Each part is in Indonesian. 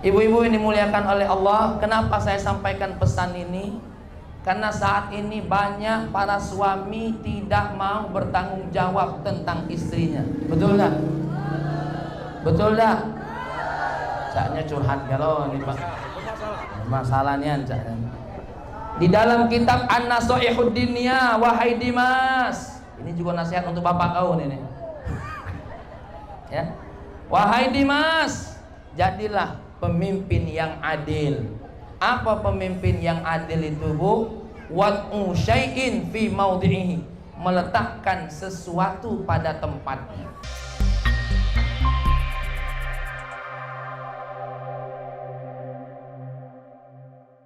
Ibu-ibu ini dimuliakan oleh Allah. Kenapa saya sampaikan pesan ini? Karena saat ini banyak para suami tidak mau bertanggung jawab tentang istrinya. Betul tak? Betul tak? Caknya curhat kalau ini Pak. Masalahnya caknya. Di dalam kitab An-Nasaihud Diniyah, wahai Dimas. Ini juga nasihat untuk bapak kau ini. Ya. Wahai Dimas, jadilah pemimpin yang adil. Apa pemimpin yang adil itu, Bu? Wad'u syai'in fi maudhi'ihi, meletakkan sesuatu pada tempatnya.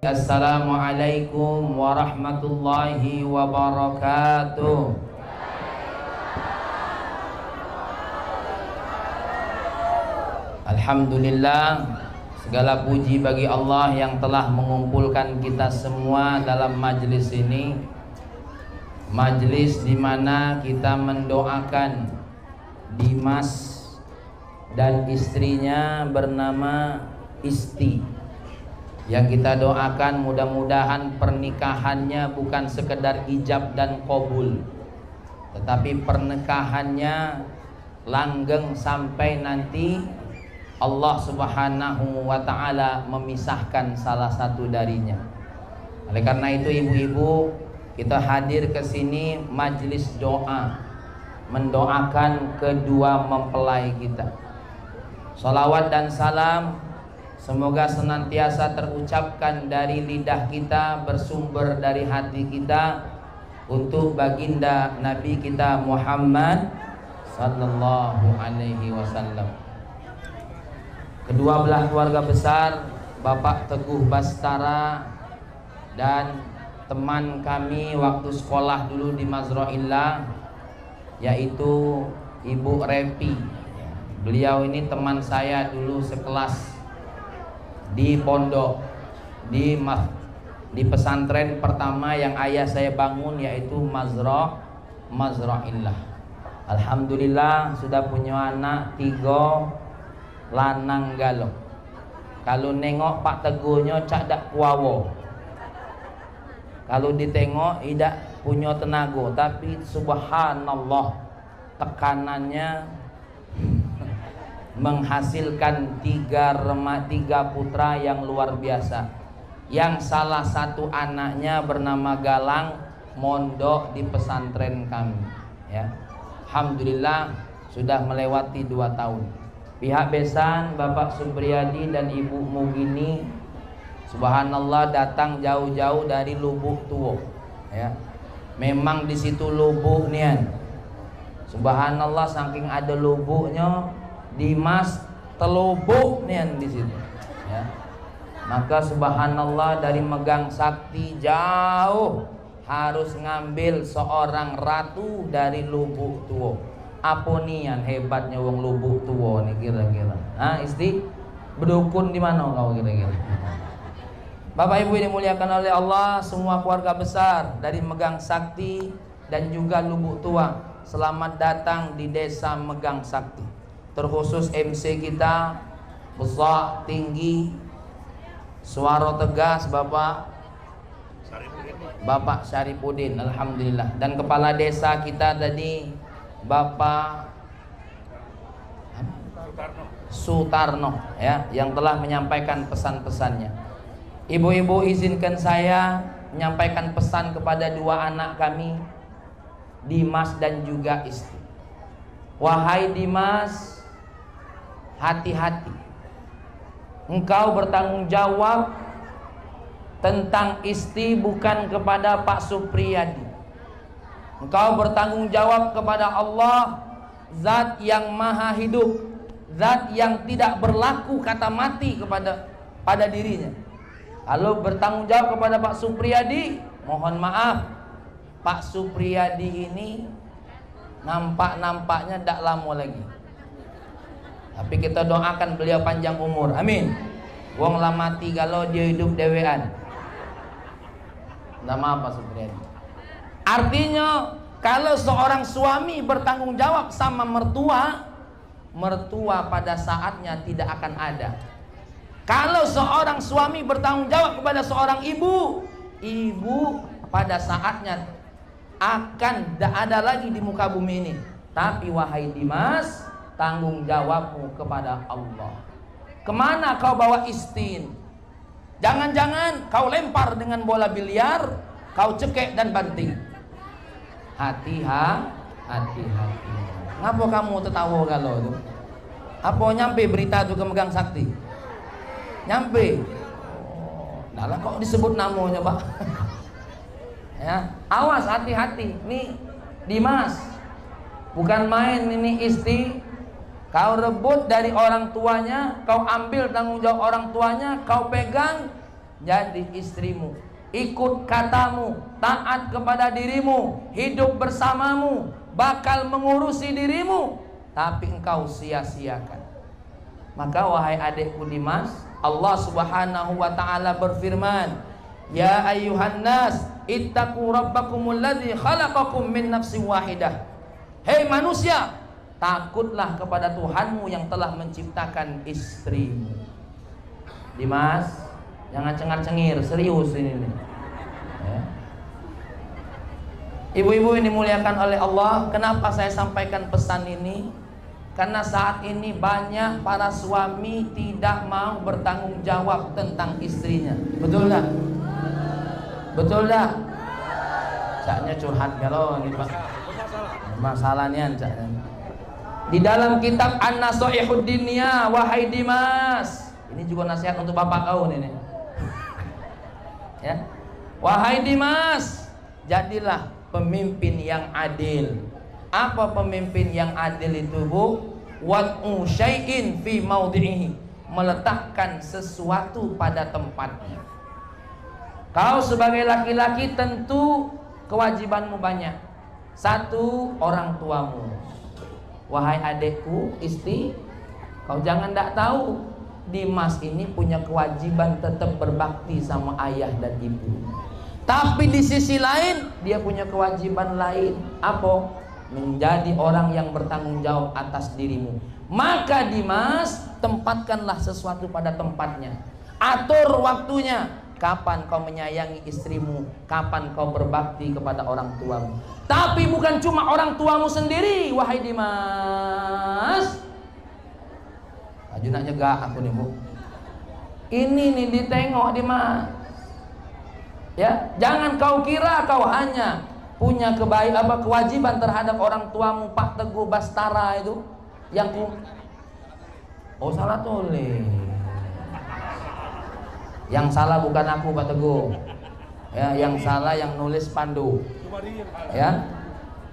Assalamualaikum warahmatullahi wabarakatuh. Alhamdulillah, segala puji bagi Allah yang telah mengumpulkan kita semua dalam majlis ini. Majlis di mana kita mendoakan Dimas dan istrinya bernama Isti. Yang kita doakan mudah-mudahan pernikahannya bukan sekedar ijab dan qabul, tetapi pernikahannya langgeng sampai nanti Allah Subhanahu wa ta'ala memisahkan salah satu darinya. Oleh karena itu ibu-ibu, kita hadir ke sini majlis doa, mendoakan kedua mempelai kita. Salawat dan salam semoga senantiasa terucapkan dari lidah kita, bersumber dari hati kita untuk baginda Nabi kita Muhammad sallallahu alaihi wasallam. Kedua belah keluarga besar Bapak Teguh Bastara dan teman kami waktu sekolah dulu di Mazroillah, yaitu Ibu Repi. Beliau ini teman saya dulu sekelas di pondok, di pesantren pertama yang ayah saya bangun, yaitu Mazroillah. Alhamdulillah sudah punya anak 3 lanang galok. Kalau nengok Pak Teguhnya cak dak kuawo. Kalau ditengok tidak punya tenaga, tapi subhanallah tekanannya menghasilkan 3 putra yang luar biasa. Yang salah satu anaknya bernama Galang, mondok di pesantren kami. Ya, alhamdulillah sudah melewati 2 tahun. Pihak besan Bapak Supriyadi dan Ibu Mugini, subhanallah datang jauh-jauh dari Lubuk Tua. Ya, memang di situ lubuk nian. Subhanallah saking ada lubuknya, Dimas telubuk nian di situ. Ya, maka subhanallah dari megang sakti jauh harus ngambil seorang ratu dari Lubuk Tua. Apa nian hebatnya wong Lubuk Tua nih kira-kira? Ah, Isti berdukun di mana kau kira-kira? Bapak Ibu yang dimuliakan oleh Allah, semua keluarga besar dari Megang Sakti dan juga Lubuk Tua, selamat datang di desa Megang Sakti. Terkhusus MC kita besar tinggi, suara tegas Bapak Syaripudin, alhamdulillah. Dan kepala desa kita tadi Bapak Sutarno, ya, yang telah menyampaikan pesan-pesannya. Ibu-ibu izinkan saya menyampaikan pesan kepada 2 anak kami, Dimas dan juga Isti. Wahai Dimas, hati-hati. Engkau bertanggung jawab tentang Isti bukan kepada Pak Supriyadi. Engkau bertanggung jawab kepada Allah, Zat yang maha hidup, Zat yang tidak berlaku kata mati pada dirinya. Kalau bertanggung jawab kepada Pak Supriyadi, mohon maaf, Pak Supriyadi ini nampaknya tidak lama lagi. Tapi kita doakan beliau panjang umur, amin. Wong lah mati kalau dia hidup dewean. Nama Pak Supriyadi. Artinya kalau seorang suami bertanggung jawab sama mertua pada saatnya tidak akan ada. Kalau seorang suami bertanggung jawab kepada seorang ibu, ibu pada saatnya akan tidak ada lagi di muka bumi ini. Tapi wahai Dimas, tanggung jawabmu kepada Allah. Kemana kau bawa Istin? Jangan-jangan kau lempar dengan bola biliar, kau cekek dan banting. Hati-hati. Ngapa kamu tertawa kalau itu? Apa nyampe berita itu ke Megang Sakti? Nyampe. Nah lah kok disebut namanya Pak. Ya, awas, hati-hati. Nih Dimas, bukan main ini Isti. Kau rebut dari orang tuanya, kau ambil tanggung jawab orang tuanya, kau pegang jadi istrimu. Ikut katamu, taat kepada dirimu, hidup bersamamu, bakal mengurusi dirimu, tapi engkau sia-siakan. Maka wahai adikku Dimas, Allah Subhanahu wa taala berfirman, "Ya ayyuhan nas, ittaqu rabbakumul ladzi khalaqakum min nafsin wahidah." Hei manusia, takutlah kepada Tuhanmu yang telah menciptakan istrimu. Dimas, jangan cengar-cengir, serius ini nih. Ya. Ibu-ibu yang dimuliakan oleh Allah, kenapa saya sampaikan pesan ini? Karena saat ini banyak para suami tidak mau bertanggung jawab tentang istrinya. Betul tak? Betul tak? Caknya curhat kalau ini Pak. Masalahnya caknya. Di dalam kitab An-Nasaihud Diniyah, wahai Dimas, ini juga nasihat untuk bapak kau nih. Ya. Wahai Dimas, jadilah pemimpin yang adil. Apa pemimpin yang adil itu, Bu? Wad'u syai'in fi maudhi'ihi, meletakkan sesuatu pada tempatnya. Kau sebagai laki-laki tentu kewajibanmu banyak. Satu, orang tuamu. Wahai adekku, istri, kau jangan tak tahu, Dimas ini punya kewajiban tetap berbakti sama ayah dan ibu. Tapi di sisi lain, dia punya kewajiban lain. Apa? Menjadi orang yang bertanggung jawab atas dirimu. Maka Dimas, tempatkanlah sesuatu pada tempatnya. Atur waktunya. Kapan kau menyayangi istrimu, kapan kau berbakti kepada orang tuamu. Tapi bukan cuma orang tuamu sendiri, wahai Dimas. Aju nak nyegak aku nih, Bu. Ini nih ditengok Dimas. Ya, jangan kau kira kau hanya punya kewajiban terhadap orang tuamu, Pak Teguh Bastara itu yang oh salah tulis. Yang salah bukan aku Pak Teguh. Ya, yang salah yang nulis Pandu. Ya.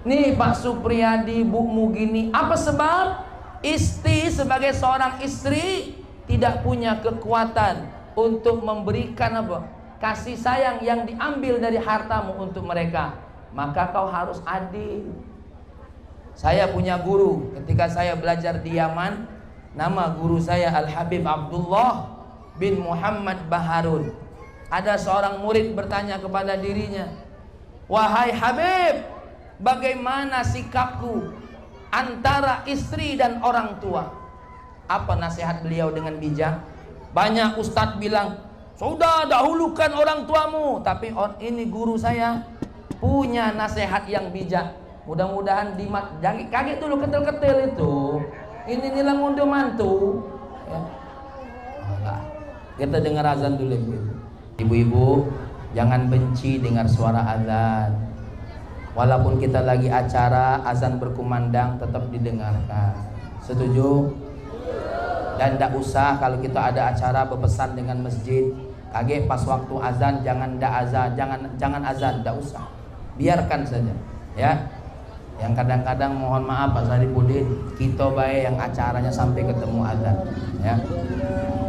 Nih Pak Supriyadi, Bu Mugini, apa sebab istri sebagai seorang istri tidak punya kekuatan untuk memberikan apa? Kasih sayang yang diambil dari hartamu untuk mereka. Maka kau harus adil. Saya punya guru ketika saya belajar di Yaman, nama guru saya Al-Habib Abdullah bin Muhammad Baharun. Ada seorang murid bertanya kepada dirinya, "Wahai Habib, bagaimana sikapku antara istri dan orang tua?" Apa nasihat beliau dengan bijak? Banyak ustadz bilang, "Sudah dahulukan orang tuamu." Tapi ini guru saya punya nasihat yang bijak. Mudah-mudahan kaget dulu ketel-ketel itu. Ini nilang unduh mantu. Ya. Kita dengar azan dulu, ibu-ibu. Ibu-ibu, jangan benci dengar suara azan. Walaupun kita lagi acara azan berkumandang, tetap didengarkan. Setuju? Dan tidak usah kalau kita ada acara berpesan dengan masjid, kaget pas waktu azan jangan azan, tidak usah. Biarkan saja, ya. Yang kadang-kadang mohon maaf Pak Saripudin, kita baik yang acaranya sampai ketemu azan, ya.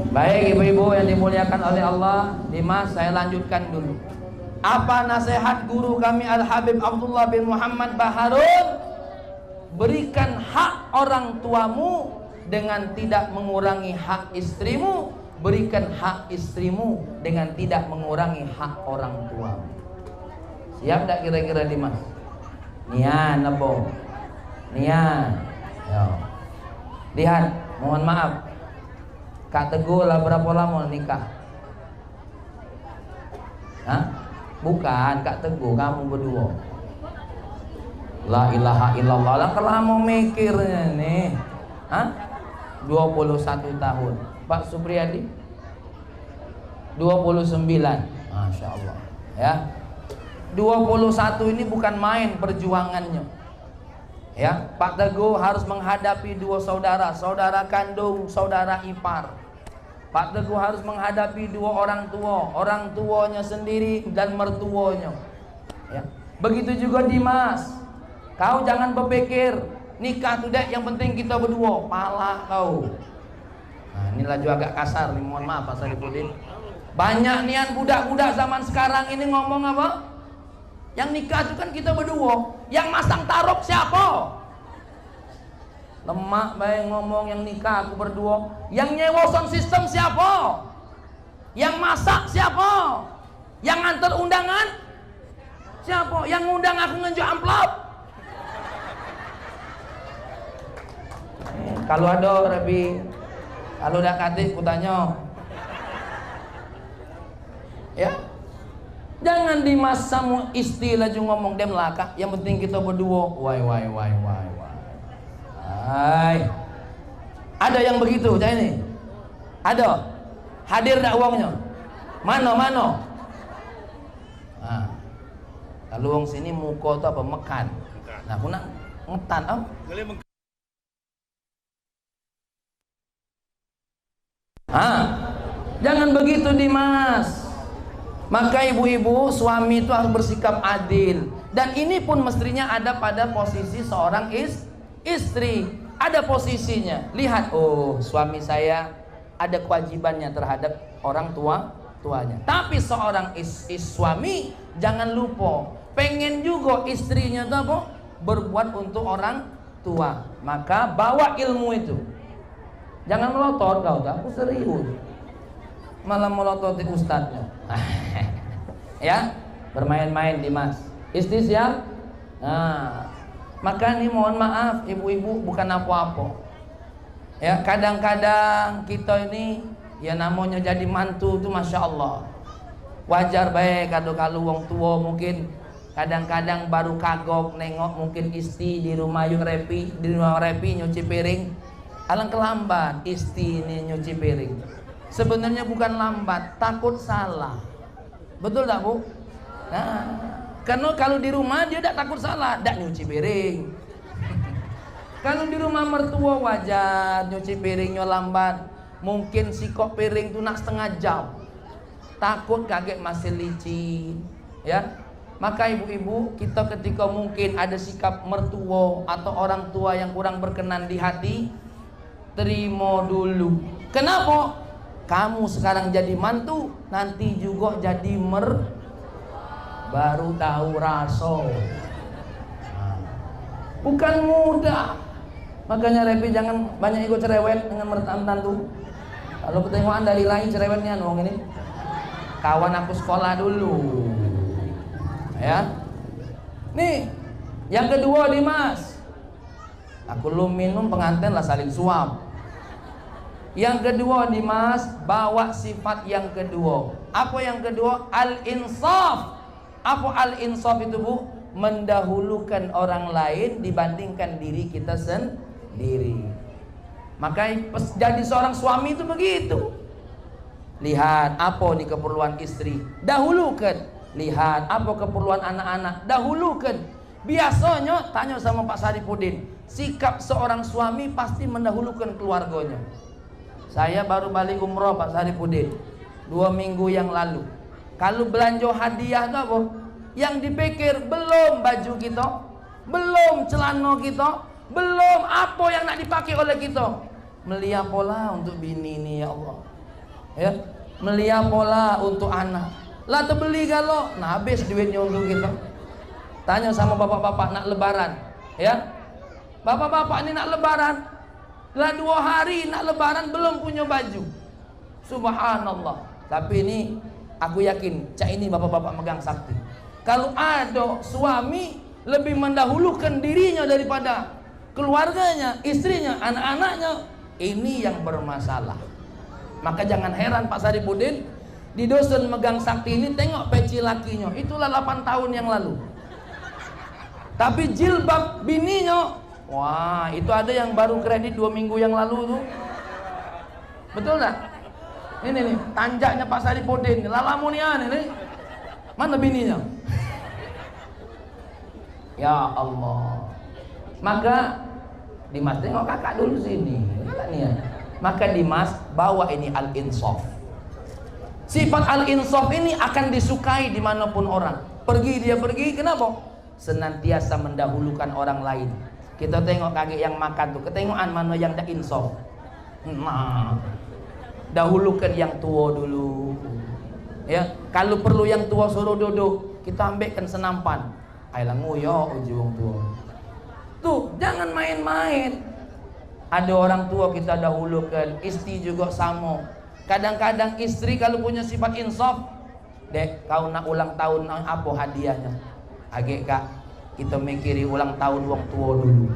Baik ibu-ibu yang dimuliakan oleh Allah, Dimas, saya lanjutkan dulu. Apa nasihat guru kami Al-Habib Abdullah bin Muhammad Baharun? Berikan hak orang tuamu dengan tidak mengurangi hak istrimu. Berikan hak istrimu dengan tidak mengurangi hak orang tuamu. Siap tak kira-kira Dimas? Nian apa? Nian. Yo. Lihat, mohon maaf. Kak Teguh lah berapa lama nikah? Hah? Bukan Kak Teguh, kamu berdua. La ilaha illallah. Lah kelama mikirnya nih. Hah? 21 tahun. Pak Supriyadi 29. Masya Allah. Ya. 21 ini bukan main perjuangannya. Ya, Pak Teguh harus menghadapi dua saudara, saudara kandung, saudara ipar. Pak Teguh harus menghadapi dua orang tuanya sendiri dan mertuanya. Ya. Begitu juga Dimas. Kau jangan berpikir nikah tuh dek, yang penting kita berdua. Pala kau. Nah, ini laju agak kasar nih, mohon maaf Pak Saripudin. Banyak nian budak-budak zaman sekarang ini ngomong apa? Yang nikah itu kan kita berdua. Yang masang tarok siapa? Lemak baik ngomong yang nikah aku berdua. Yang nyewa sound system siapa? Yang masak siapa? Yang antar undangan siapa? Yang ngundang aku ngejuk amplop? Kalau ada Rabi, kalau udah katik kutanya. Ya. Jangan di masamu istilah ju ngomong dem laka. Yang penting kita berdua. Wai. Hai. Ada yang begitu cah ini? Ada. Hadir dak uangnya? Mana? Nah. Kalau uang sini muka tu apa mekan. Nah, aku nak ngetan ah. Jangan begitu Dimas. Maka ibu-ibu, suami itu harus bersikap adil. Dan ini pun mestinya ada pada posisi seorang istri. Ada posisinya. Lihat, oh suami saya ada kewajibannya terhadap orang tuanya. Tapi seorang suami jangan lupa, pengen juga istrinya itu apa? Berbuat untuk orang tua. Maka bawa ilmu itu. Jangan melotot kau, aku serius. Malah melototi ustadznya. Ya, bermain-main Dimas. Istri siap? Nah, maka ini mohon maaf ibu-ibu bukan apa-apa. Ya, kadang-kadang kita ini ya namanya jadi mantu tuh masya Allah. Wajar baik kalau wong tua mungkin kadang-kadang baru kagok nengok mungkin istri di rumah repi nyuci piring. Alangkah lambat istri ini nyuci piring. Sebenarnya bukan lambat, takut salah. Betul tak Bu? Nah, karena kalau di rumah dia tak takut salah, tak nyuci piring. Kalau di rumah mertua wajar nyuci piringnya lambat. Mungkin sikok piring tu nak setengah jam. Takut kaget masih licin, ya. Maka ibu-ibu, kita ketika mungkin ada sikap mertua atau orang tua yang kurang berkenan di hati, terima dulu. Kenapa? Kamu sekarang jadi mantu, nanti juga jadi baru tahu rasa. Bukan mudah. Makanya Repi jangan banyak ikut cerewet dengan mertantu. Kalau pertengahan dari lain cerewetnya nong ini. Kawan aku sekolah dulu. Ya. Nih, yang kedua Dimas. Aku lu minum pengantin lah saling suap. Yang kedua Dimas, bawa sifat yang kedua. Apa yang kedua? Al-insaf. Apa al-insaf itu Bu? Mendahulukan orang lain dibandingkan diri kita sendiri. Maka jadi seorang suami itu begitu. Lihat apa nih keperluan istri, dahulukan. Lihat apa keperluan anak-anak, dahulukan. Biasanya tanya sama Pak Saripudin, sikap seorang suami pasti mendahulukan keluarganya. Saya baru balik umroh Pak Saripudin 2 minggu yang lalu. Kalau belanja hadiah itu apa? Yang dipikir belum baju kita, belum celana kita, belum apa yang nak dipakai oleh kita. Melia pola untuk bini ini ya Allah. Ya, melia pola untuk anak. Lah terbeli kalau, nah habis duitnya untuk kita. Tanya sama bapak-bapak nak lebaran, ya. Bapak-bapak ini nak lebaran. Lah 2 hari nak lebaran belum punya baju. Subhanallah. Tapi ini aku yakin cak ini bapak-bapak megang sakti. Kalau ada suami lebih mendahulukan dirinya daripada keluarganya, istrinya, anak-anaknya, ini yang bermasalah. Maka jangan heran Pak Saripudin, di dosen megang sakti ini tengok peci lakinya, itulah 8 tahun yang lalu. Tapi jilbab bininya, wah itu ada yang baru kredit 2 minggu yang lalu tuh. Betul nggak? Ini nih tanjaknya Pak Saripudin, lalamunian ini. Mana bininya? Ya Allah. Maka Dimas tengok kakak dulu sini. Ya. Maka Dimas bawa ini al-insaf. Sifat al-insaf ini akan disukai dimanapun orang. Pergi dia pergi, kenapa? Senantiasa mendahulukan orang lain. Kita tengok kakek yang makan tuh, ketengokan mana yang ada insaf. Nah, dahulukan yang tua dulu. Ya, kalau perlu yang tua suruh duduk, kita ambilkan senampan. Ayolah nguyok ujung tua. Tuh, jangan main-main. Ada orang tua kita dahulukan, istri juga sama. Kadang-kadang istri kalau punya sifat insaf, dek kau nak ulang tahun apa hadiahnya? Agak kak, kita mikiri ulang tahun wong tua dulu.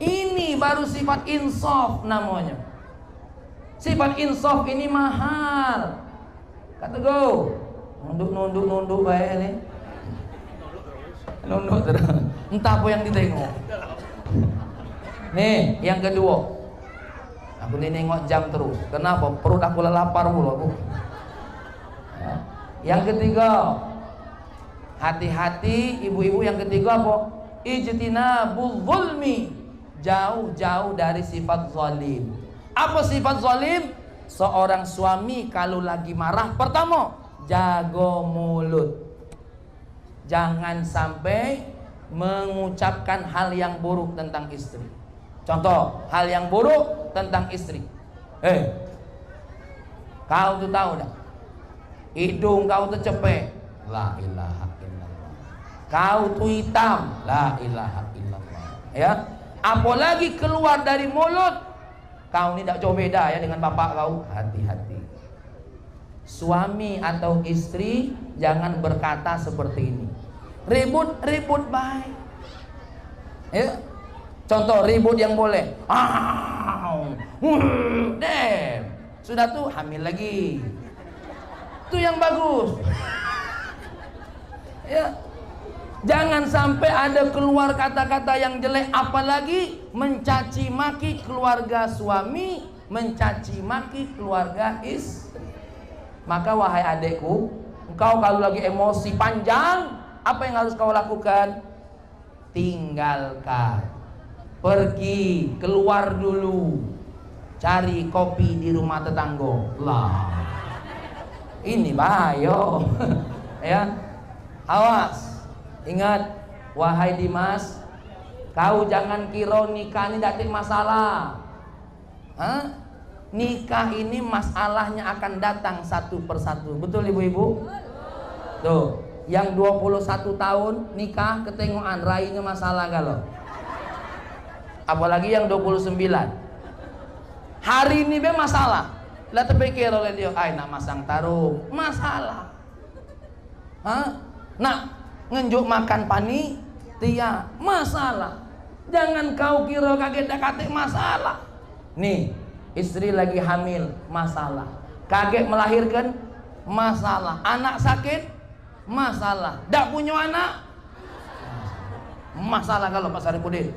Ini baru sifat insaf namanya. Sifat insaf ini mahal. Kata go, nunduk baik nih. Nunduk terus. Entah apa yang ditengok. Nih, yang kedua. Aku ini nengok jam terus. Kenapa? Perut aku lapar mulu aku. Ya. Yang ketiga, hati-hati ibu-ibu. Yang ketiga apa? Ijtinabul zulmi. Jauh-jauh dari sifat zalim. Apa sifat zalim? Seorang suami kalau lagi marah, pertama, jaga mulut. Jangan sampai mengucapkan hal yang buruk tentang istri. Contoh, hal yang buruk tentang istri. Kau tuh tahu dah, hidung kau tuh cepet, la ilaha illallah. Kau tuh hitam, la ilaha illallah. Ya, apalagi keluar dari mulut, kau ini tak jauh beda ya dengan bapak kau. Hati-hati. Suami atau istri jangan berkata seperti ini. Ribut baik. Ya. Contoh ribut yang boleh. Sudah tuh hamil lagi. Itu yang bagus. Ya. Jangan sampai ada keluar kata-kata yang jelek, apalagi mencaci maki keluarga suami, mencaci maki keluarga istri. Maka wahai adekku, engkau kalau lagi emosi panjang, apa yang harus kau lakukan? Tinggalkan. Pergi keluar dulu, cari kopi di rumah tetangga. Lah, ini bahaya. Ya, awas. Ingat, wahai Dimas, kau jangan kira nikah ini tidak masalah. Nikah ini masalahnya akan datang satu persatu. Betul ibu-ibu? Tuh, yang 21 tahun nikah ketengokan rainya masalah kalau. Apalagi yang 29. Hari ini be masalah. Lah terpikir oleh dia, nak masang taruh, masalah. Nak ngenjuk makan panitia, masalah. Jangan kau kira kaget katik masalah. Nih, istri lagi hamil, masalah. Kaget melahirkan, masalah. Anak sakit, masalah. Dak punya anak, masalah kalau Pak Saripudin.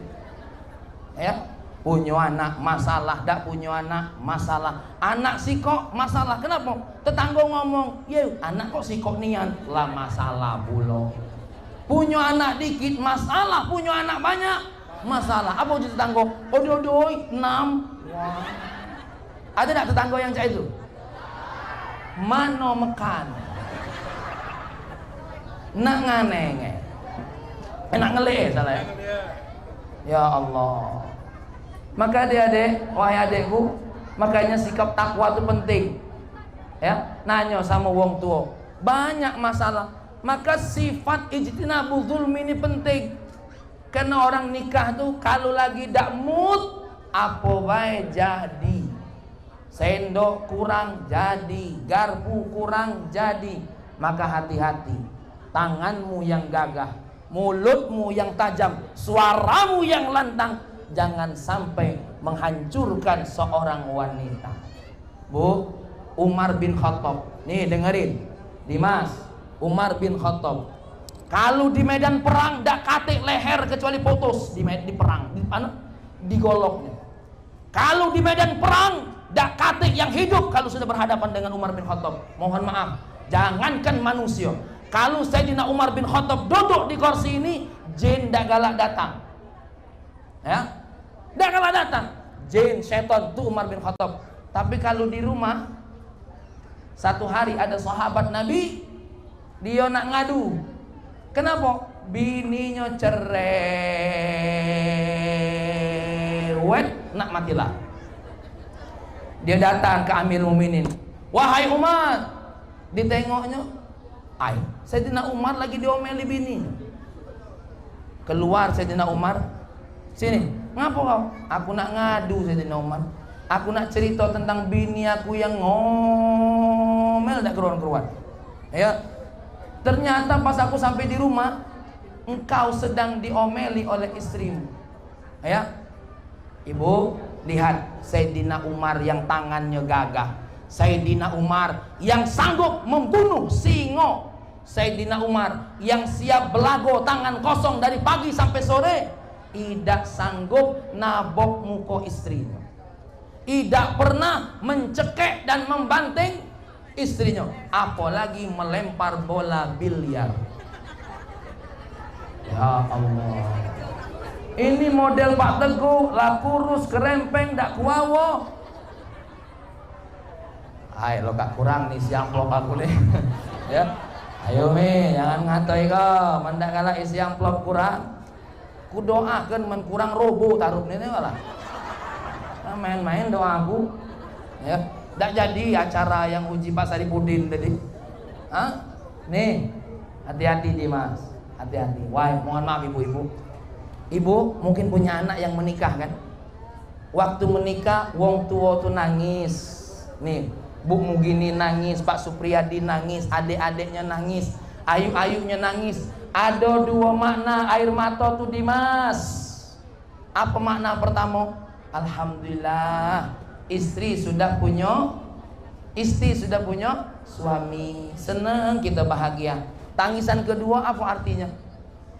Ya, punya anak masalah, dak punya anak masalah. Anak sikok masalah. Kenapa? Tetangga ngomong, "Ye, anak kok sikok nian?" Lah masalah pula. Punya anak dikit masalah, punya anak banyak masalah. Apa uji tetangga? Odoi 6. Wah. Ada tak tetangga yang cak itu? Mano mekan. Nak nganenge. Enak ngelih salah ya. Ya Allah. Maka adik-adik, wahai adikku, makanya sikap takwa itu penting. Ya, nanya sama wong tua. Banyak masalah. Maka sifat ijtinabul zulmi ini penting. Karena orang nikah tuh kalau lagi dak mood, apa bae jadi. Sendok kurang jadi, garpu kurang jadi. Maka hati-hati. Tanganmu yang gagah, mulutmu yang tajam, suaramu yang lantang, jangan sampai menghancurkan seorang wanita. Bu, Umar bin Khattab. Nih dengerin, Dimas, Umar bin Khattab. Kalau di medan perang dak katik leher kecuali putus di perang, di goloknya. Kalau di medan perang dak katik yang hidup kalau sudah berhadapan dengan Umar bin Khattab. Mohon maaf, jangankan manusia. Kalau Sayyidina Umar bin Khattab duduk di kursi ini, jin dak galak datang. Ya, dak galak datang. Jin, setan itu Umar bin Khattab. Tapi kalau di rumah, satu hari ada sahabat Nabi, dia nak ngadu. Kenapa? Bininya cerewet, nak matilah. Dia datang ke Amirul Mukminin. Wahai Umar, ditengoknya, Sayyidina Umar lagi diomeli bini. Keluar Sayyidina Umar, sini, ngapa kau? Aku nak ngadu Sayyidina Umar. Aku nak cerita tentang bini aku yang ngomel tak keruan-keruan. Ya. Ternyata pas aku sampai di rumah, engkau sedang diomeli oleh istrimu. Ya. Ibu, lihat Sayyidina Umar yang tangannya gagah. Sayyidina Umar yang sanggup membunuh singo. Sayyidina Umar yang siap belago tangan kosong dari pagi sampai sore. Tidak sanggup nabok muka istrinya. Tidak pernah mencekek dan membanting istrinya, apalagi melempar bola biliar. Ya Allah, ini model Pak Teguh, lah kurus kerempeng dak kuawo. Ayo lo gak kurang nih siang vlog aku nih. Ya, ayo mi, jangan ngatoi kau, mendak kalah isi amplop kurang. Ku doakan men kurang robo taruh ini malah. Main-main doa aku. Ya. Tidak jadi acara yang uji Pak Saripudin tadi. Hah? Nih, hati-hati Dimas, hati-hati. Wah, mohon maaf ibu-ibu. Ibu mungkin punya anak yang menikah kan? Waktu menikah, wong tua tuh nangis. Nih, Bu Mugini nangis, Pak Supriyadi nangis, adik-adiknya nangis, ayu-ayunya nangis. Ada dua makna air mata tuh Dimas. Apa makna pertama? Alhamdulillah. Istri sudah punya suami, senang kita bahagia. Tangisan kedua apa artinya?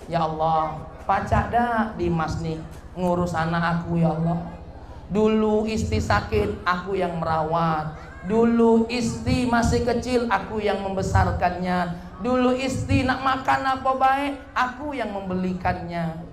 Ya Allah, pacak dah Dimas nih ngurus anak aku ya Allah. Dulu istri sakit, aku yang merawat. Dulu istri masih kecil, aku yang membesarkannya. Dulu istri nak makan apa baik, aku yang membelikannya.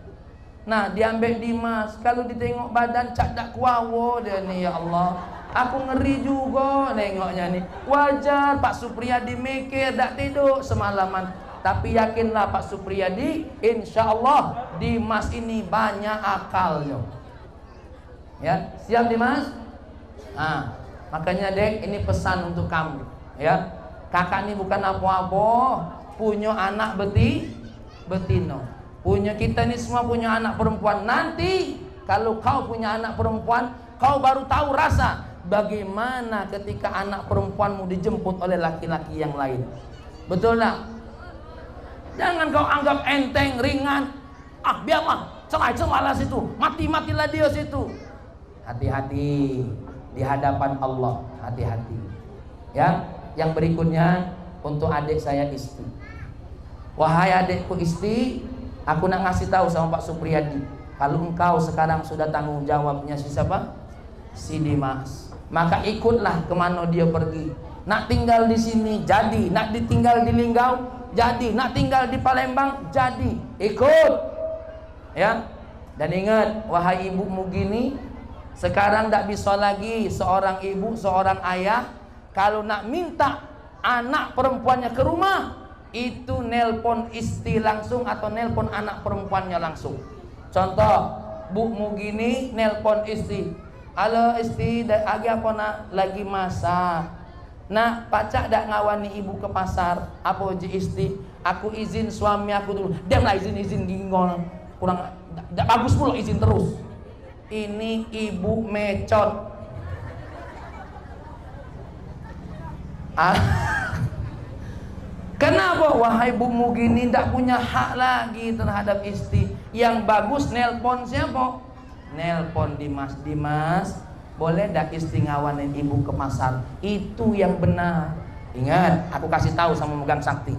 Nah, diambil Dimas, kalau ditengok badan cak dak kuawo dia nih ya Allah. Aku ngeri juga nengoknya nih. Wajar Pak Supriyadi mikir dak tidur semalaman. Tapi yakinlah Pak Supriyadi, insya Allah Dimas ini banyak akalnya. Ya, siap Dimas? Nah, makanya Dek, ini pesan untuk kamu. Ya, kakak ini bukan apa-apa, punya anak betino. Punya kita ini semua punya anak perempuan. Nanti kalau kau punya anak perempuan, kau baru tahu rasa bagaimana ketika anak perempuanmu dijemput oleh laki-laki yang lain. Betul tak? Jangan kau anggap enteng, ringan. Biarlah, celah situ, matilah dia situ. Hati-hati di hadapan Allah, hati-hati. Ya, yang berikutnya untuk adik saya istri. Wahai adikku istri, aku nak ngasih tahu sama Pak Supriyadi, kalau engkau sekarang sudah tanggung jawabnya si siapa? Si Dimas. Maka ikutlah kemana dia pergi. Nak tinggal di sini jadi, nak ditinggal di Linggau jadi, nak tinggal di Palembang jadi. Ikut. Ya. Dan ingat, wahai ibu Mugini, sekarang tak bisa lagi seorang ibu, seorang ayah kalau nak minta anak perempuannya ke rumah, itu nelpon istri langsung atau nelpon anak perempuannya langsung. Contoh, Bu Mugini nelpon istri, halo istri, lagi apa nak? Lagi masak. Nah, pacak dak ngawani ibu ke pasar. Apa uji istri? Aku izin suami aku dulu. Dia lah izin gingol. Kurang, dak bagus pula izin terus. Ini ibu mecot. Kenapa wahai Bu Mugini tidak punya hak lagi terhadap istri? Yang bagus nelpon siapa? Nelpon Dimas. Dimas, Boleh ndak istri ngawanin ibu ke pasar? Itu yang benar. Ingat, aku kasih tahu sama megang sakti.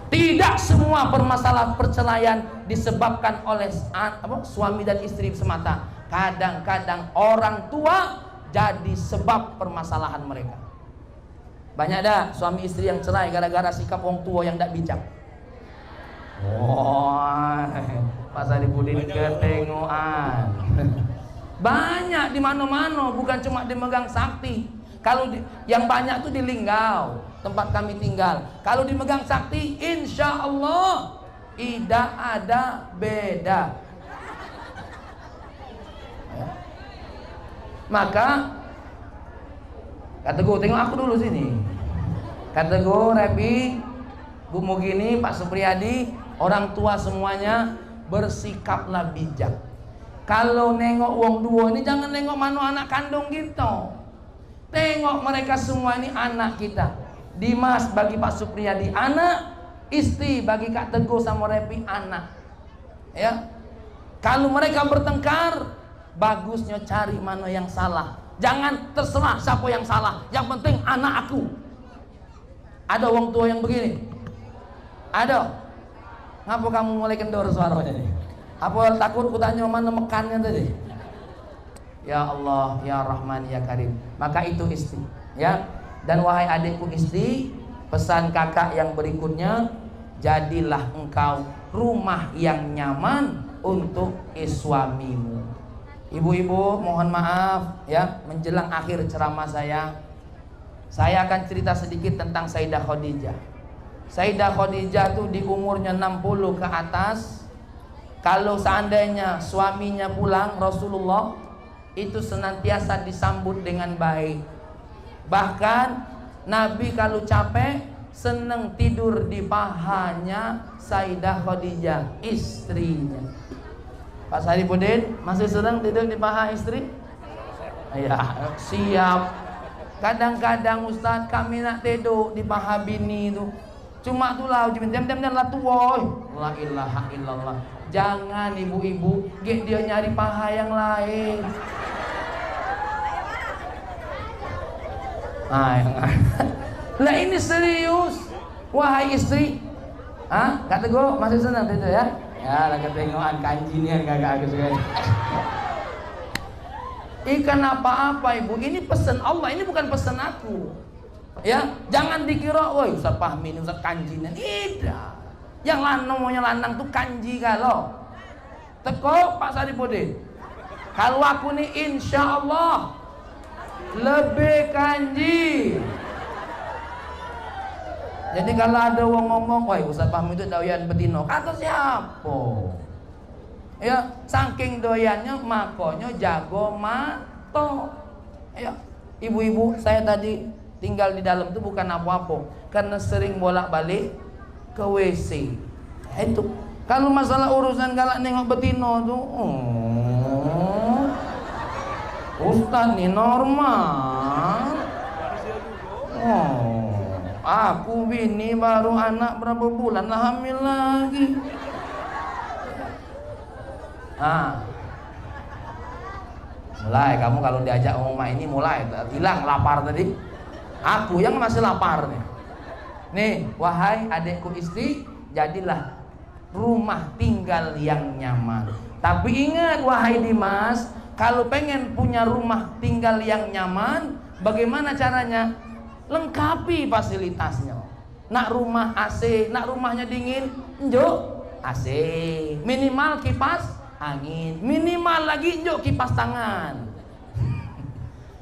Tidak semua permasalahan perceraian disebabkan oleh suami dan istri semata. Kadang-kadang orang tua jadi sebab permasalahan mereka. Banyak dah suami istri yang cerai gara-gara sikap orang tua yang tidak bijak. Pak Saripudin ketengoan. Banyak di mana-mana, bukan cuma di Megang Sakti. Kalau yang banyak tuh di Linggau, tempat kami tinggal. Kalau di Megang Sakti, insya Allah tidak ada beda. Ya. Maka kata gue, tengok aku dulu sini. Kata gue, Repi, Bu Mugini, Pak Supriyadi, orang tua semuanya bersikaplah bijak. Kalau nengok wong dua ini jangan nengok mana anak kandung gitu. Tengok mereka semua ini anak kita. Dimas bagi Pak Supriyadi anak, istri bagi Kak Teguh sama Repi anak. Ya. Kalau mereka bertengkar, bagusnya cari mana yang salah. Jangan terserah siapa yang salah. Yang penting anak aku. Ada wong tua yang begini? Ada. Ngapa kamu mulai kendor suaranya nih? Apa takut kutanya mana mekannya tadi? Ya Allah, ya Rahman, ya Karim. Maka itu istri, ya. Dan wahai adikku istri, pesan kakak yang berikutnya, jadilah engkau rumah yang nyaman untuk suamimu. Ibu-ibu, mohon maaf ya, menjelang akhir ceramah saya akan cerita sedikit tentang Sayyidah Khadijah. Sayyidah Khadijah tuh di umurnya 60 ke atas. Kalau seandainya suaminya pulang, Rasulullah itu senantiasa disambut dengan baik. Bahkan Nabi kalau capek senang tidur di pahanya Sayyidah Khadijah, istrinya. Pak Saripudin masih sedang tidur di paha istri? Ya, siap. Kadang-kadang Ustaz kami nak tidur di paha bini itu. Cuma itulah diam-diam lah tuh. La ilaha illallah. Jangan ibu-ibu, dia nyari paha yang lain. Lah ini serius. Wahai istri, kata gue masih senang tidur ya? Ya, lah ketengokan kanjingan kagak agak. Ikan apa-apa ibu, ini pesan Allah, ini bukan pesan aku. Ya, jangan dikira, woi Ustaz Fahmi ini Ustaz kanjinan. Tidak. Yang lanang tuh kanji kalau teko Pak Saripudin. Kalau aku nih insya Allah lebih kanji. Jadi kalau ada orang ngomong, woi Ustaz Fahmi itu doyan betino, kata siapa? Ya, saking doyannya makonyo jago mato. Ya, ibu-ibu saya tadi tinggal di dalam itu bukan apa-apa, karena sering bolak-balik ke WC. Itu kalau masalah urusan galak nengok betino tuh, Ustaz nih normal. Aku bini baru anak berapa bulan lah hamil lagi. Mulai kamu kalau diajak ngomong ini mulai hilang lapar tadi. Aku yang masih lapar nih. Nih, wahai adikku istri, jadilah rumah tinggal yang nyaman. Tapi ingat wahai Dimas, kalau pengen punya rumah tinggal yang nyaman, bagaimana caranya? Lengkapi fasilitasnya. Nak rumah AC, nak rumahnya dingin, njuk AC. Minimal kipas angin, minimal lagi njuk kipas tangan.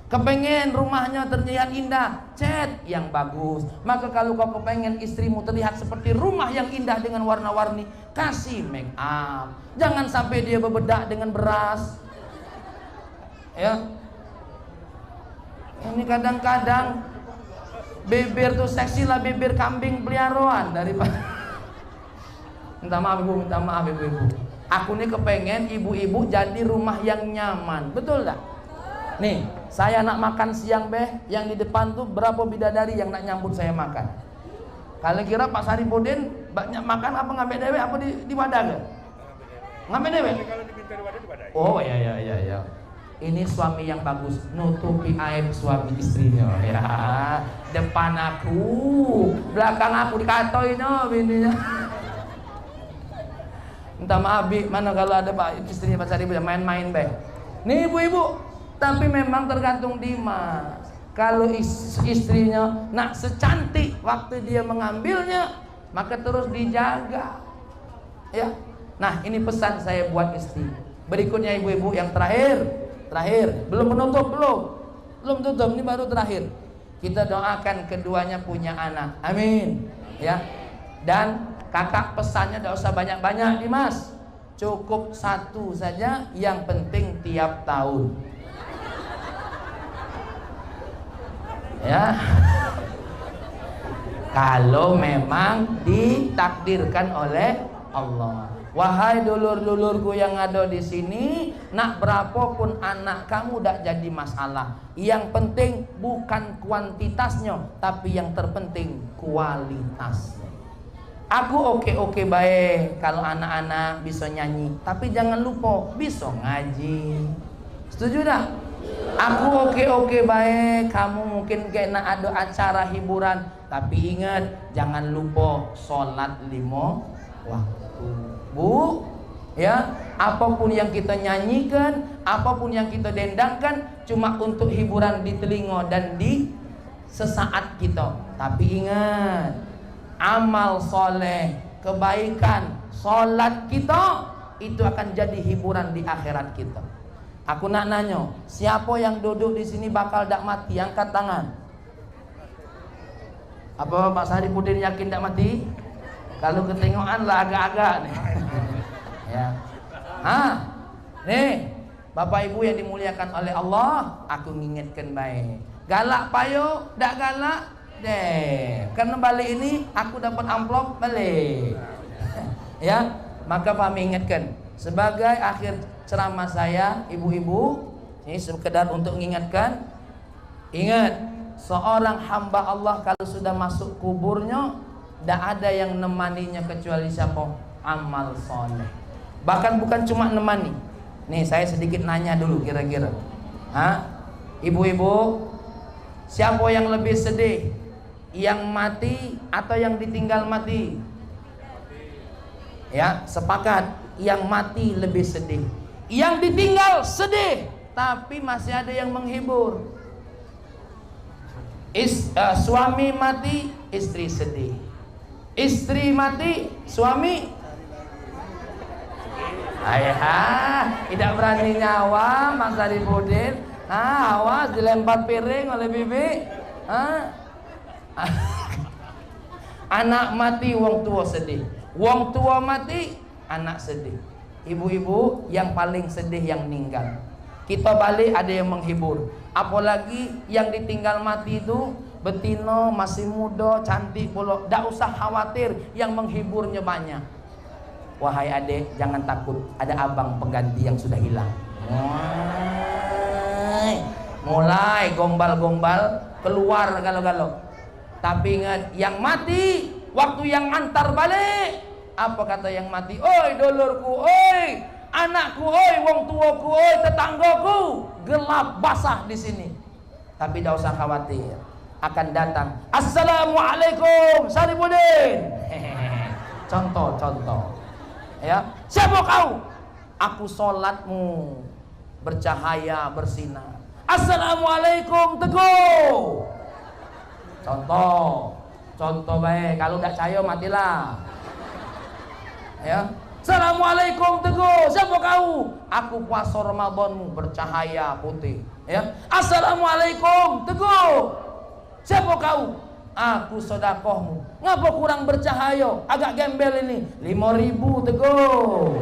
Kepengen rumahnya terlihat indah, cat yang bagus. Maka kalau kau kepengen istrimu terlihat seperti rumah yang indah dengan warna-warni, kasih make up. Jangan sampai dia berbedak dengan beras. Ya. Ini kadang-kadang bibir tuh seksi lah, bibir kambing peliharaan daripada. Minta maaf ibu-ibu. Aku nih kepengen ibu-ibu jadi rumah yang nyaman, betul tak? Nih, saya nak makan siang yang di depan tuh berapa bidadari yang nak nyambut saya makan. Kalau kira Pak Saripudin banyak makan apa ngambil dewe apa di wadah ke? Ngambil dewe? Kalau diminta di wadah di wadah. Oh iya. ini suami yang bagus, nutupi aib suami istrinya ya. Depan aku, belakang aku dikatoin bininya. Minta maaf Bi, mana kalau ada Pak istrinya Pak Sari main-main baik. Nih ibu-ibu, tapi memang tergantung Dimas. Kalau istrinya nak secantik waktu dia mengambilnya, maka terus dijaga. Ya. Nah, ini pesan saya buat istri. Berikutnya ibu-ibu yang terakhir, belum menutup, belum tutup, ini baru terakhir. Kita doakan keduanya punya anak. Amin. Ya. Dan kakak pesannya tidak usah banyak-banyak Dimas. Cukup satu saja, yang penting tiap tahun. Ya, kalau memang ditakdirkan oleh Allah. Wahai dulur-dulurku yang ada di sini, nak berapapun anak kamu tidak jadi masalah. Yang penting bukan kuantitasnya, tapi yang terpenting kualitasnya. Aku oke baik kalau anak-anak bisa nyanyi, tapi jangan lupa bisa ngaji. Setuju dah? Aku oke baik, kamu mungkin kena ada acara hiburan, tapi ingat jangan lupa sholat 5 waktu. Bu, ya, apapun yang kita nyanyikan, apapun yang kita dendangkan, cuma untuk hiburan di telinga dan di sesaat kita. Tapi ingat, amal soleh, kebaikan, sholat kita itu akan jadi hiburan di akhirat kita. Aku nak nanya, siapa yang duduk di sini bakal tak mati? Angkat tangan. Apa Pak Saripudin yakin tak mati? Kalau ketengokan lah agak-agak nih. Ya. Nih, Bapak Ibu yang dimuliakan oleh Allah, aku ngingetkan baik. Galak payo, tak galak deh. Karena balik ini aku dapat amplop balik. Ya, maka kami ingatkan sebagai akhir ceramah saya, ibu-ibu, ini sekedar untuk mengingatkan. Ingat, seorang hamba Allah kalau sudah masuk kuburnya, tidak ada yang nemaninya kecuali siapa? Amal soleh. Bahkan bukan cuma nemani. Nih saya sedikit nanya dulu kira-kira. Ibu-ibu, siapa yang lebih sedih? Yang mati atau yang ditinggal mati? Ya, sepakat. Yang mati lebih sedih. Yang ditinggal sedih, tapi masih ada yang menghibur. Suami mati, istri sedih. Istri mati, suami tidak berani nyawa. Mas Saripudin, awas dilempar piring oleh bibi. Anak mati, wong tua sedih. Wong tua mati, anak sedih. Ibu-ibu yang paling sedih yang meninggal. Kita balik ada yang menghibur. Apalagi yang ditinggal mati itu betina, masih muda, cantik pula. Tak usah khawatir, yang menghiburnya banyak. Wahai adik, jangan takut, ada abang pengganti yang sudah hilang. Mulai gombal-gombal, keluar galau-galau. Tapi ingat, yang mati waktu yang antar balik. Apa kata yang mati? Oi dulurku, oi anakku, oi wong tuaku, oi tetanggaku, gelap basah di sini. Tapi tidak usah khawatir, akan datang. Assalamualaikum Saripudin. Contoh. Ya, siapa kau? Aku solatmu bercahaya bersinar. Assalamualaikum Teguh. Contoh baik. Kalau tidak percaya matilah. Ya. Assalamualaikum Teguh. Siapa kau? Aku puasa Ramadanmu bercahaya putih. Ya. Assalamualaikum Teguh. Siapa kau? Aku sodakohmu. Ngapa kurang bercahaya? Agak gembel ini. 5.000 Teguh.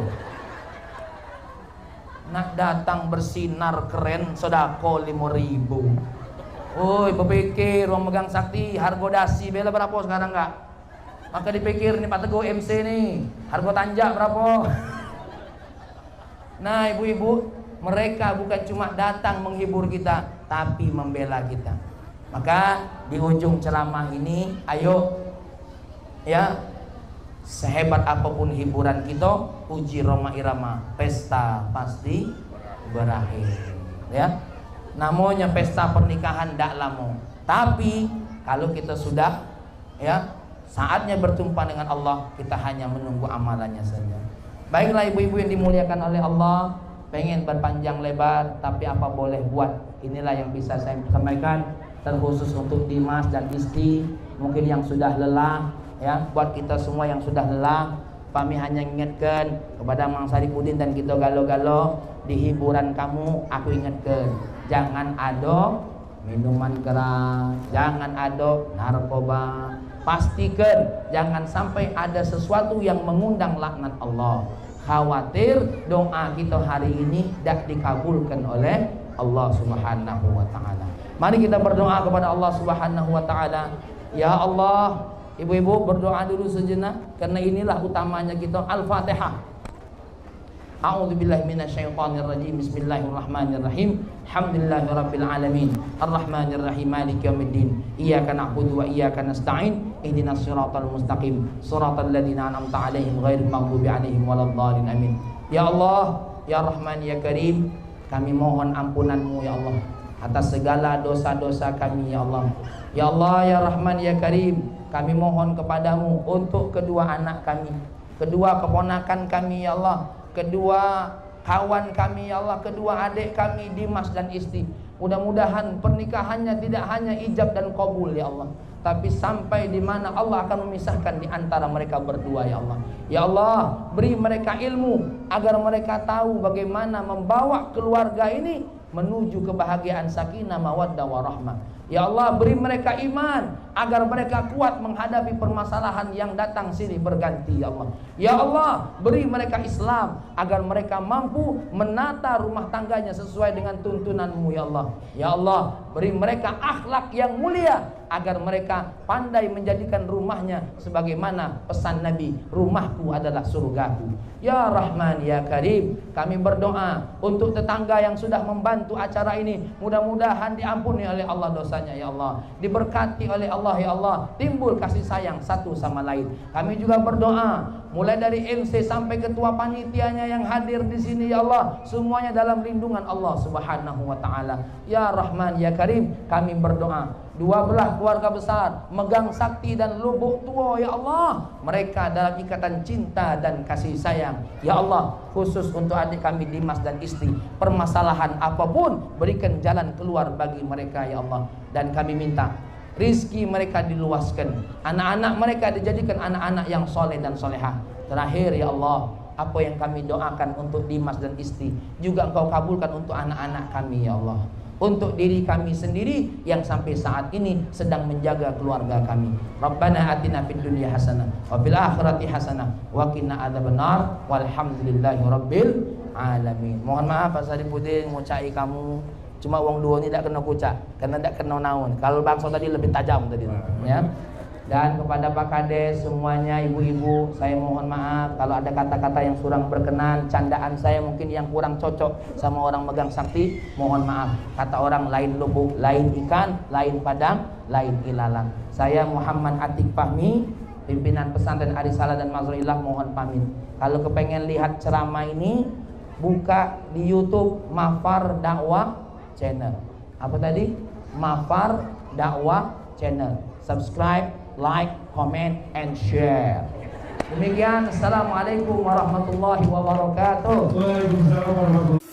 Nak datang bersinar keren, sodako 5.000. Woi, berpikir orang megang sakti harga dasi bela berapa sekarang enggak? Maka dipikir nih Pak Teguh MC nih, harga tanjak berapa? Nah, ibu-ibu, mereka bukan cuma datang menghibur kita, tapi membela kita. Maka di ujung ceramah ini, ayo ya, sehebat apapun hiburan kita, uji Roma Irama, pesta pasti berakhir. ya. Namanya pesta pernikahan ndak lama. Tapi kalau kita sudah ya saatnya berjumpa dengan Allah, kita hanya menunggu amalannya saja. Baiklah ibu-ibu yang dimuliakan oleh Allah, pengen berpanjang lebar tapi apa boleh buat. Inilah yang bisa saya sampaikan, terkhusus untuk Dimas dan istri mungkin yang sudah lelah ya. Buat kita semua yang sudah lelah, kami hanya ingatkan kepada Mang Saripudin dan kita galo-galo di hiburan kamu, aku ingatkan, jangan ada minuman keras, jangan ada narkoba. Pastikan jangan sampai ada sesuatu yang mengundang laknat Allah. Khawatir doa kita hari ini tidak dikabulkan oleh Allah Subhanahu wa taala. Mari kita berdoa kepada Allah Subhanahu wa taala. Ya Allah, ibu-ibu berdoa dulu sejenak karena inilah utamanya kita. Al-Fatihah. A'udzubillahi minasyaitonirrajim. Bismillahirrahmanirrahim. Alhamdulillahirabbil alamin. Arrahmanirrahim. Maliki yaumiddin. Iyyaka na'budu wa iyyaka nasta'in. Ihdinas siratal mustaqim. Siratal ladzina an'amta 'alaihim ghairil maghdubi 'alaihim waladdallin. Amin. Ya Allah, ya Rahman, ya Karim, kami mohon ampunan-Mu ya Allah atas segala dosa-dosa kami ya Allah. Ya Allah, ya Rahman, ya Karim, kami mohon kepadamu untuk kedua anak kami, kedua keponakan kami ya Allah, kedua kawan kami ya Allah, kedua adik kami Dimas dan istri. Mudah-mudahan pernikahannya tidak hanya ijab dan qabul ya Allah, tapi sampai di mana Allah akan memisahkan di antara mereka berdua ya Allah. Ya Allah, beri mereka ilmu agar mereka tahu bagaimana membawa keluarga ini menuju kebahagiaan sakinah mawaddah warahmah. Ya Allah, beri mereka iman agar mereka kuat menghadapi permasalahan yang datang silih berganti ya Allah. Ya Allah, beri mereka Islam agar mereka mampu menata rumah tangganya sesuai dengan tuntunan-Mu ya Allah. Ya Allah, beri mereka akhlak yang mulia agar mereka pandai menjadikan rumahnya sebagaimana pesan Nabi, rumahku adalah surgaku. Ya Rahman, ya Karim, kami berdoa untuk tetangga yang sudah membantu acara ini, mudah-mudahan diampuni oleh Allah dosanya ya Allah, diberkati oleh Allah ya Allah, timbul kasih sayang satu sama lain. Kami juga berdoa mulai dari MC sampai ketua panitianya yang hadir di sini ya Allah, semuanya dalam lindungan Allah Subhanahu wa taala. Ya Rahman, ya Karim, kami berdoa dua belah keluarga besar megang sakti dan lubuk tua ya Allah, mereka dalam ikatan cinta dan kasih sayang ya Allah. Khusus untuk adik kami Dimas dan istri, permasalahan apapun berikan jalan keluar bagi mereka ya Allah. Dan kami minta rizki mereka diluaskan, anak-anak mereka dijadikan anak-anak yang soleh dan solehah. Terakhir ya Allah, apa yang kami doakan untuk Dimas dan istri juga Engkau kabulkan untuk anak-anak kami ya Allah, untuk diri kami sendiri yang sampai saat ini sedang menjaga keluarga kami. Rabbana atina fid dunya hasanah wa fil akhirati hasanah wa qina adzabannar walhamdulillahi rabbil alamin. Mohon maaf Pak Saripudin ngucai kamu, cuma uang dua ini tidak kena kucak karena tidak kena naun. Kalau bangsa tadi lebih tajam tadi ya. Dan kepada Pak Kades semuanya, ibu-ibu, saya mohon maaf kalau ada kata-kata yang kurang berkenan, candaan saya mungkin yang kurang cocok sama orang megang sakti, mohon maaf. Kata orang lain lubuk, lain ikan, lain padang, lain ilalang. Saya Muhammad Atik Fahmi, pimpinan pesantren Arisalah dan Mazruillah, mohon pamit. Kalau kepengen lihat ceramah ini, buka di YouTube Mafar Dakwah Channel. Apa tadi? Mafar Dakwah Channel. Subscribe, like, comment, and share. Demikian, assalamualaikum warahmatullahi wabarakatuh. Waalaikumsalam warahmatullahi wabarakatuh.